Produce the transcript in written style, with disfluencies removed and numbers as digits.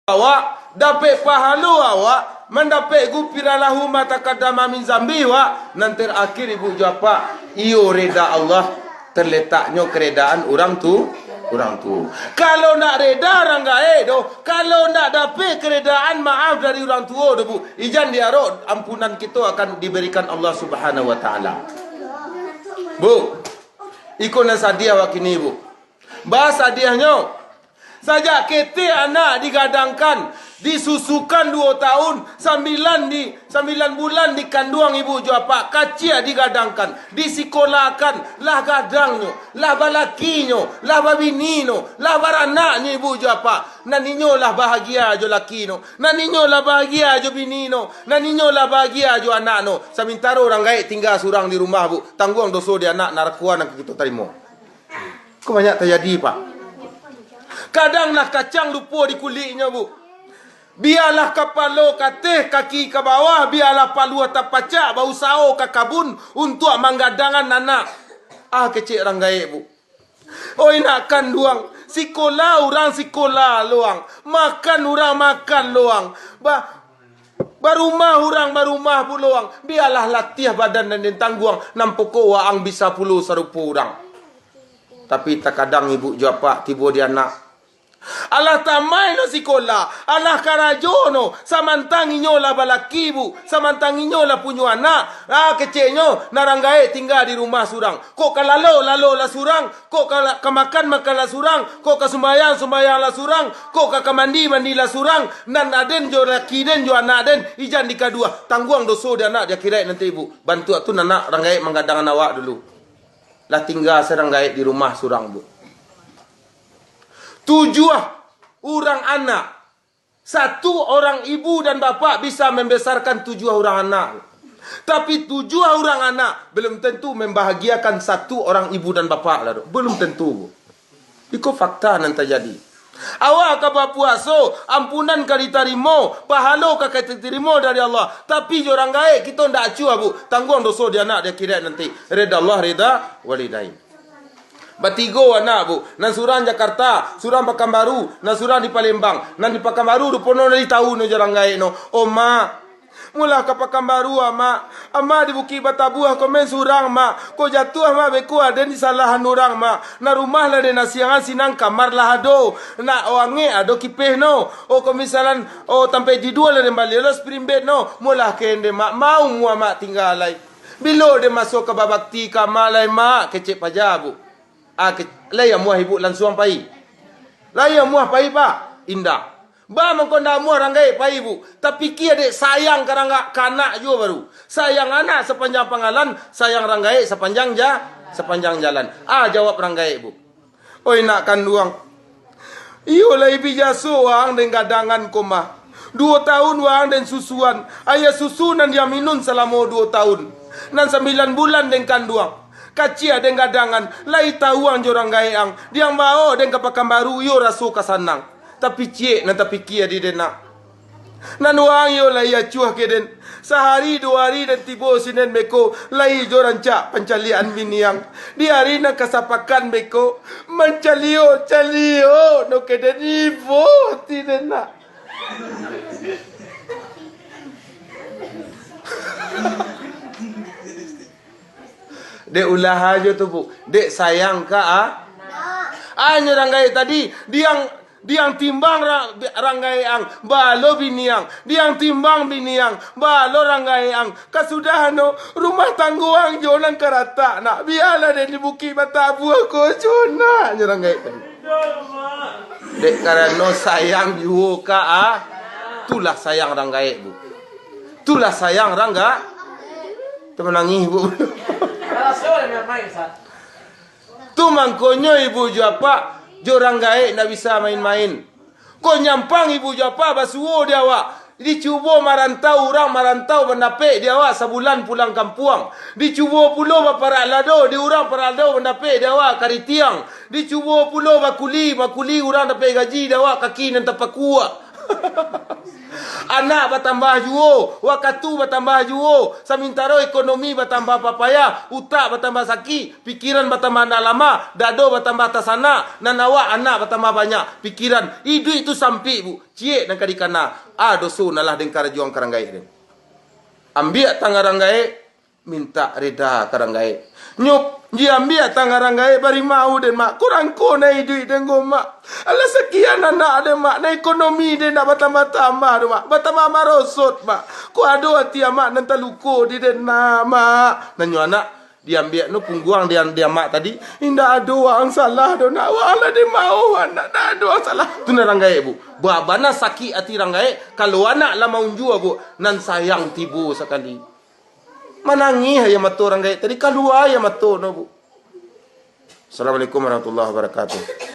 awak dapat pahala awak mendapat gupiralahu mata kadama min zambiwa nanti akhir ibu jawab iyo reda Allah terletaknya keredaan orang tu. Kalau nak reda orang gaib doh, kalau nak dapat keredaan maaf dari orang tua doh bu, ijan diarok ampunan kita akan diberikan Allah Subhanahu wa taala. Bu, ikut nasihat awak kini bu. Bahasa diahnya saja kete anak digadangkan, disusukan 2 tahun, 9 bulan dikandung ibu jawab kacia digadangkan, disekolahkan, lah gadangnya, lah balakinyo, lah babinino, lah baranaknya ibu jawab. Naninyo lah bahagia jo lakino, naninyo lah bahagia jo binino, naninyo lah bahagia jo anakno. Sementara orang gaib tinggal surang di rumah bu, tanggung dosa dia anak narkoba nak kita terima. Kok banyak terjadi pak? Kadanglah kacang lupa di kulitnya bu. Biarlah kepala kateh kaki ke bawah, biarlah palu atas pacak bau sao ke kabun untuk menggadangan anak. Kecil orang gaib bu. Oi nakkan luang, sekolah orang sekolah luang, makan orang makan luang. Barumah orang barumah puluang. Biarlah latih badan dan tangguang nampak waang bisa puluh serupa orang. Tapi terkadang ibu jawab tiba dia anak. Allah tamai no sekolah, Allah karajono, samantanginyo lah balakibu, samantanginyo lah punya anak. Kecilnya naranggae tinggal di rumah surang. Kok kalalo lah surang, kok kemakan lah surang, kok kasumbayang lah surang, kok kamandi lah surang. Nan aden jo laki den jo anak den, ijan di kedua. Tangguang dosa dia anak dia kira nanti ibu. Bantu tu anak ranggae menggadangan awak dulu. Lah tinggal seranggae di rumah surang bu. 7 orang anak. 1 orang ibu dan bapa bisa membesarkan 7 orang anak. Tapi 7 orang anak belum tentu membahagiakan 1 orang ibu dan bapa. Belum tentu. Itu fakta yang terjadi. Awak kapa puasa, ampunan ka diterima, pahala ka diterima dari Allah. Tapi orang gaib kita ndak acu bu. Tanggung dosa dia anak dia kira nanti. Reda Allah reda walidain. Batigo anak bu, nan surang Jakarta, surang Pekanbaru, nan surang di Palembang, nan di Pekanbaru rupono dari tahun no jarang gae no. Oh ma, mula ke Pekanbaru ama di Bukit Batabuah komen surang ma, ko jatuh ma beku ada di salahan orang ma, na rumah lah de nasiangan sinang kamar lah ado, na wange ado kipeh no, ko misalan sampai di 2 lah de balik lo spring bed no, mula kende ma mau mua ma tinggal lai, bilo de masuk ke babakti kamalai ma kecek pajabu. Laya muah ibu langsung pai. Laya muah pai pak. Indah. Ba mengkonda muah ranggai pai ibu. Tapi kia dek sayang karangga kanak juga baru. Sayang anak sepanjang pengalan, sayang ranggai sepanjang jalan. Jawab ranggai ibu. Oi nak kanduang. Iyo lai bijaso wang dengan gadangan koma. 2 tahun wang dan susuan. Ayah susunan dia minum selama 2 tahun. Dan 9 bulan dengan kanduang. Kacia dengan gadangan, lai tahuang jorang gayang, diang bao dengan Pekanbaru yo rasu kasanang. Tapi cie nanti pikir di dena. Nanuang yo lai acuah keden. Sehari 2 hari dan tiba sinen beko lai joran cak pencalian biniang. Di hari nak kasapakan beko mencalio no keden ibu ti dena. Dek ulah aja tu bu. Dek sayang ka Anya ranggai tadi diang timbang ranggai ang balo biniang. Diang timbang biniang balo ranggai ang. Kasudahan no rumah tangguang jonan karata nak biarlah dek di Bukit Batabuah ko jona anya ranggai tadi. Dek karena sayang juga tulah sayang ranggai bu. Tulah sayang rangga. Temenangi bu. Tu mangkonyo ibu japa jorang gae ndak bisa main-main. Ko nyampang ibu japa basuo dia awak. Dicuba marantau orang marantau mendape dia awak sebulan pulang kampung. Dicuba pulau baparak lado di orang paralado mendape dia awak karitiang. Dicuba pulau bakuli orang dapat gaji dia awak kaki nan tapakua. Anak bertambah juo, waktu bertambah juo, samintaro ekonomi bertambah papaya, utak bertambah sakit, pikiran bertambah nak lama, dado bertambah tasana, nanawa anak bertambah banyak, pikiran. Itu sampai bu, cie dan kadikana, dosu nalah dengkar juang karanggai den. Ambil tangaranggai, minta reda karanggai. Nyup, dia ambil tangaranggai bari mau den mak, kurang ko na duit den go mak. Alah sekian anak den mak, na ekonomi den nak bertambah-tambah do mak, bertambah marosot mak. Ku ado hati mak nan taluko di den na mak. Nanyo anak dia ambil no pungguang dia mak tadi, indah ado ang salah do nak wala de mau anak dak ado salah. Tu na ranggai bu. Babana sakit hati ranggai, kalau anak lah mau jua bu, nan sayang tibu sekali. Manangi ya mato ranggai tadi keluar ya mato no bu. Assalamualaikum warahmatullahi wabarakatuh.